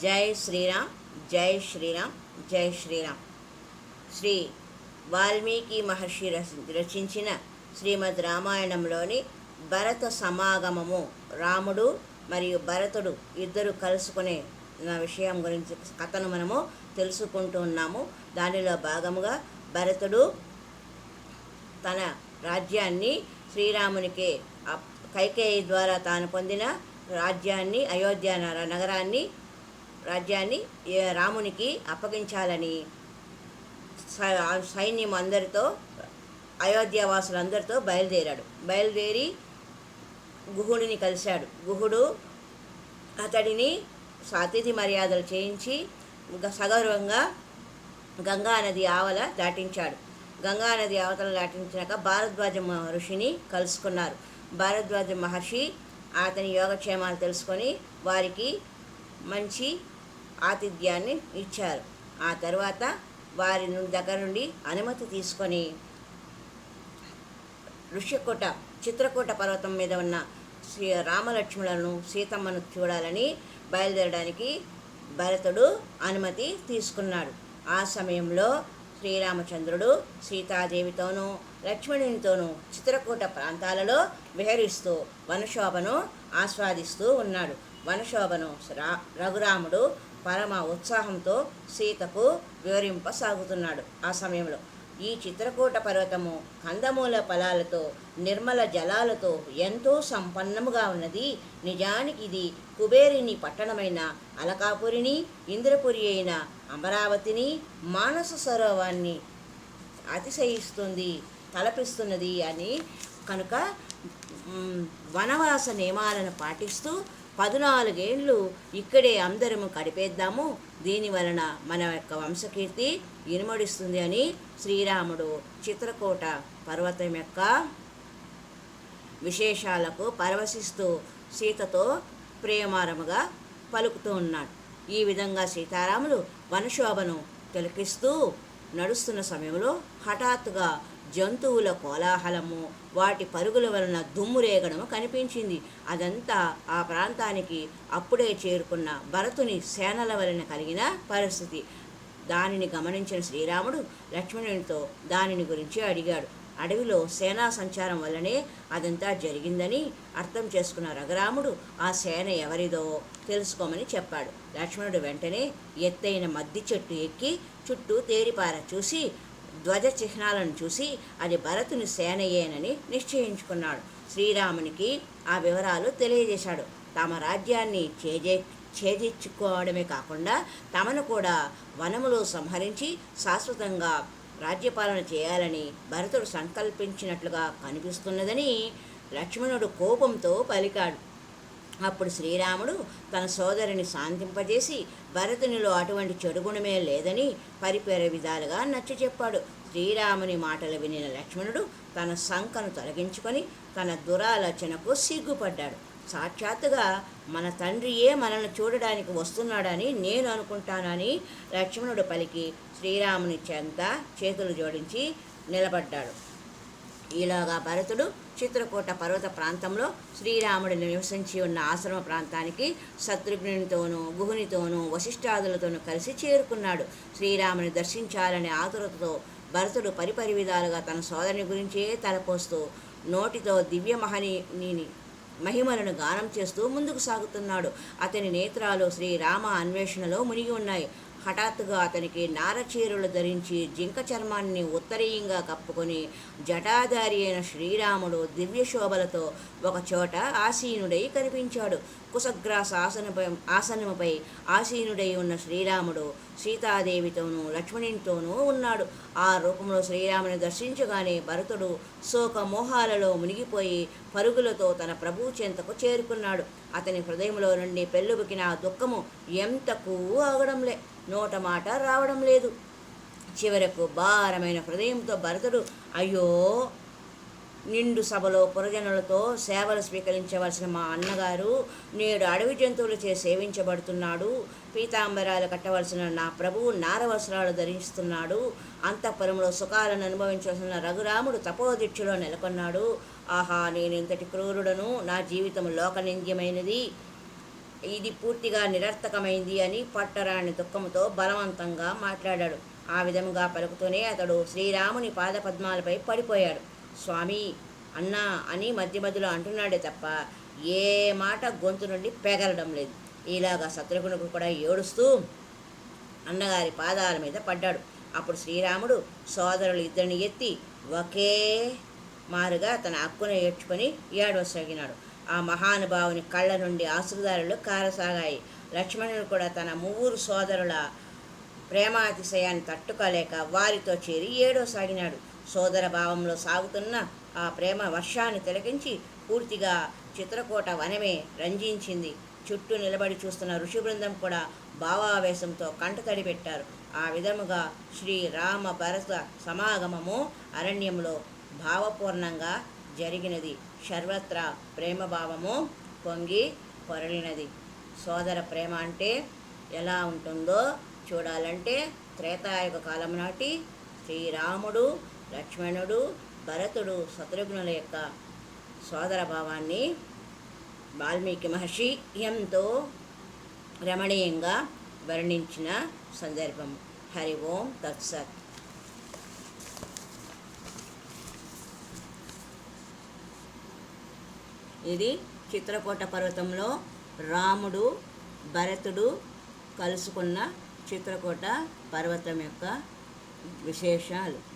జై శ్రీరామ్, జై శ్రీరామ్, జై శ్రీరామ్. శ్రీ వాల్మీకి మహర్షి రచించిన శ్రీమద్ రామాయణంలోని భరత సమాగమము, రాముడు మరియు భరతుడు ఇద్దరు కలుసుకునే విషయం గురించి కథను మనము తెలుసుకుంటూ ఉన్నాము. దానిలో భాగముగా భరతుడు తన రాజ్యాన్ని శ్రీరామునికి కైకేయి ద్వారా తాను పొందిన రాజ్యాన్ని, అయోధ్య నగరాన్ని, రాజ్యాన్ని రామునికి అప్పగించాలని సైన్యం అందరితో, అయోధ్యవాసులందరితో బయలుదేరి గుహుడిని కలిశాడు. గుహుడు అతడిని అతిథి మర్యాదలు చేయించి సగౌరవంగా గంగానది ఆవల దాటించాడు. గంగానది అవతల దాటించాక భారద్వాజ ఋషిని కలుసుకున్నారు. భారద్వాజ మహర్షి అతని యోగక్షేమాలు తెలుసుకొని వారికి మంచి ఆతిథ్యాన్ని ఇచ్చారు. ఆ తర్వాత వారి దగ్గర నుండి అనుమతి తీసుకొని చిత్రకూట పర్వతం మీద ఉన్న శ్రీ రామలక్ష్మణులను, సీతమ్మను చూడాలని బయలుదేరడానికి భరతుడు అనుమతి తీసుకున్నాడు. ఆ సమయంలో శ్రీరామచంద్రుడు సీతాదేవితోనూ లక్ష్మణునితోనూ చిత్రకూట ప్రాంతాలలో విహరిస్తూ వనశోభను ఆస్వాదిస్తూ ఉన్నాడు. వనశోభను రఘురాముడు పరమ ఉత్సాహంతో సీతకు వివరింపసాగుతున్నాడు. ఆ సమయంలో ఈ చిత్రకూట పర్వతము కందమూల ఫలాలతో, నిర్మల జలాలతో ఎంతో సంపన్నముగా ఉన్నది. నిజానికి ఇది కుబేరిని పట్టణమైన అలకాపురిని, ఇంద్రపురి అయిన అమరావతిని, మానస సరోవాన్ని అతిశయిస్తుంది, తలపిస్తున్నది అని కనుక వనవాస నియమాలను పాటిస్తూ 14 ఏళ్ళు ఇక్కడే అందరము గడిపేద్దాము, దీనివలన మన యొక్క వంశకీర్తి ఇనుమడిస్తుంది అని శ్రీరాముడు చిత్రకూట పర్వతం యొక్క విశేషాలకు పరవశిస్తూ సీతతో ప్రేమారముగా పలుకుతూ ఉన్నాడు. ఈ విధంగా సీతారాములు వనశోభను తిలకిస్తూ నడుస్తున్న సమయంలో హఠాత్తుగా జంతువుల కోలాహలము, వాటి పరుగుల వలన దుమ్మురేగడము కనిపించింది. అదంతా ఆ ప్రాంతానికి అప్పుడే చేరుకున్న భరతుని సేనల వలన కలిగిన పరిస్థితి. దానిని గమనించిన శ్రీరాముడు లక్ష్మణునితో దానిని గురించి అడిగాడు. అడవిలో సేనా సంచారం వల్లనే అదంతా జరిగిందని అర్థం చేసుకున్న రఘురాముడు ఆ సేన ఎవరిదో తెలుసుకోమని చెప్పాడు. లక్ష్మణుడు వెంటనే ఎత్తైన మద్ది చెట్టు ఎక్కి చుట్టూ తేరిపార చూసి ధ్వజ చిహ్నాలను చూసి అది భరతుని సేనయేనని నిశ్చయించుకున్నాడు. శ్రీరామునికి ఆ వివరాలు తెలియజేశాడు. తమ రాజ్యాన్ని ఛేదించుకోవడమే కాకుండా తమను కూడా వనములో సంహరించి శాశ్వతంగా రాజ్యపాలన చేయాలని భరతుడు సంకల్పించినట్లుగా కనిపిస్తున్నదని లక్ష్మణుడు కోపంతో పలికాడు. అప్పుడు శ్రీరాముడు తన సోదరిని శాంతింపజేసి భరతునిలో అటువంటి చెడుగుణమే లేదని పరిపేర విధాలుగా నచ్చ చెప్పాడు. శ్రీరాముని మాటలు వినిన లక్ష్మణుడు తన శంకను తొలగించుకొని తన దురాలోచనకు సిగ్గుపడ్డాడు. సాక్షాత్తుగా మన తండ్రియే మనల్ని చూడడానికి వస్తున్నాడని నేను అనుకుంటానని లక్ష్మణుడు పలికి శ్రీరాముని చెంత చేతులు జోడించి నిలబడ్డాడు. ఈలోగా భరతుడు చిత్రకూట పర్వత ప్రాంతంలో శ్రీరాముడు నివసించి ఉన్న ఆశ్రమ ప్రాంతానికి శత్రుఘ్నునితోనూ, గుహునితోనూ, వశిష్ఠాదులతోనూ కలిసి చేరుకున్నాడు. శ్రీరాముని దర్శించాలనే ఆతురతతో భరతుడు పరిపరి విధాలుగా తన సోదరుని గురించే తలపోస్తూ నోటితో దివ్య మహిమలను గానం చేస్తూ ముందుకు సాగుతున్నాడు. అతని నేత్రాలు శ్రీరామ అన్వేషణలో మునిగి ఉన్నాయి. హఠాత్తుగా అతనికి నారచీరలు ధరించి జింక చర్మాన్ని ఉత్తరీయంగా కప్పుకొని జటాధారి అయిన శ్రీరాముడు దివ్యశోభలతో ఒకచోట ఆసీనుడై కనిపించాడు. కుశగ్రాస ఆసనముపై ఆసీనుడై ఉన్న శ్రీరాముడు సీతాదేవితోనూ లక్ష్మణునితోనూ ఉన్నాడు. ఆ రూపంలో శ్రీరాముని దర్శించగానే భరతుడు శోకమోహాలలో మునిగిపోయి పరుగులతో తన ప్రభువు చెంతకు చేరుకున్నాడు. అతని హృదయంలో నుండి పెళ్ళుబుకిన దుఃఖము ఎంతకు ఆగడంలే, నోట మాట రావడం లేదు. చివరకు భారమైన హృదయంతో భరతుడు, అయ్యో, నిండు సభలో పురజనులతో సేవలు స్వీకరించవలసిన మా అన్నగారు నేడు అడవి జంతువులచే సేవించబడుతున్నాడు. పీతాంబరాలు కట్టవలసిన నా ప్రభువు నారవస్త్రాలు ధరిస్తున్నాడు. అంతఃపురంలో సుఖాలను అనుభవించవలసిన రఘురాముడు తపోదీక్షలో నెలకొన్నాడు. ఆహా, నేనెంతటి క్రూరుడను, నా జీవితం లోకనింద్యమైనది. ఇది పూర్తిగా నిరర్థకమైంది అని పట్టరాని దుఃఖంతో బలవంతంగా మాట్లాడాడు. ఆ విధముగా పలుకుతూనే అతడు శ్రీరాముని పాదపద్మాలపై పడిపోయాడు. స్వామి అన్నా అని మధ్య మధ్యలో అంటున్నాడే తప్ప ఏ మాట గొంతు నుండి పెగలడం లేదు. ఇలాగా శత్రుఘ్నుడు కూడా ఏడుస్తూ అన్నగారి పాదాల మీద పడ్డాడు. అప్పుడు శ్రీరాముడు సోదరులు ఇద్దరిని ఎత్తి ఒకే మారుగా తన హక్కును ఏడ్చుకొని ఏడవసాగినాడు. ఆ మహానుభావుని కళ్ళ నుండి ఆశ్రుదారులు కారసాగాయి. లక్ష్మణుడు కూడా తన ముగ్గురు సోదరుల ప్రేమాతిశయాన్ని తట్టుకోలేక వారితో చేరి ఏడవసాగినాడు. సోదర భావంలో సాగుతున్న ఆ ప్రేమ వర్షాన్ని తిలకించి పూర్తిగా చిత్రకూట వనమే రంజించింది. చుట్టూ నిలబడి చూస్తున్న ఋషి బృందం కూడా భావావేశంతో కంటతడి పెట్టారు. ఆ విధముగా శ్రీరామ భరత సమాగమము అరణ్యంలో భావపూర్ణంగా జరిగినది. సర్వత్రా ప్రేమభావము పొంగి పొరలినది. సోదర ప్రేమ అంటే ఎలా ఉంటుందో చూడాలంటే త్రేతాయుగ కాలం నాటి శ్రీరాముడు, లక్ష్మణుడు, భరతుడు, శత్రుఘ్నుల యొక్క సోదర భావాన్ని వాల్మీకి మహర్షి ఎంతో రమణీయంగా వర్ణించిన సందర్భం. హరి ఓం తత్సత్. ఇది చిత్రకూట పర్వతంలో రాముడు, భరతుడు కలుసుకున్న చిత్రకూట పర్వతం యొక్క విశేషాలు.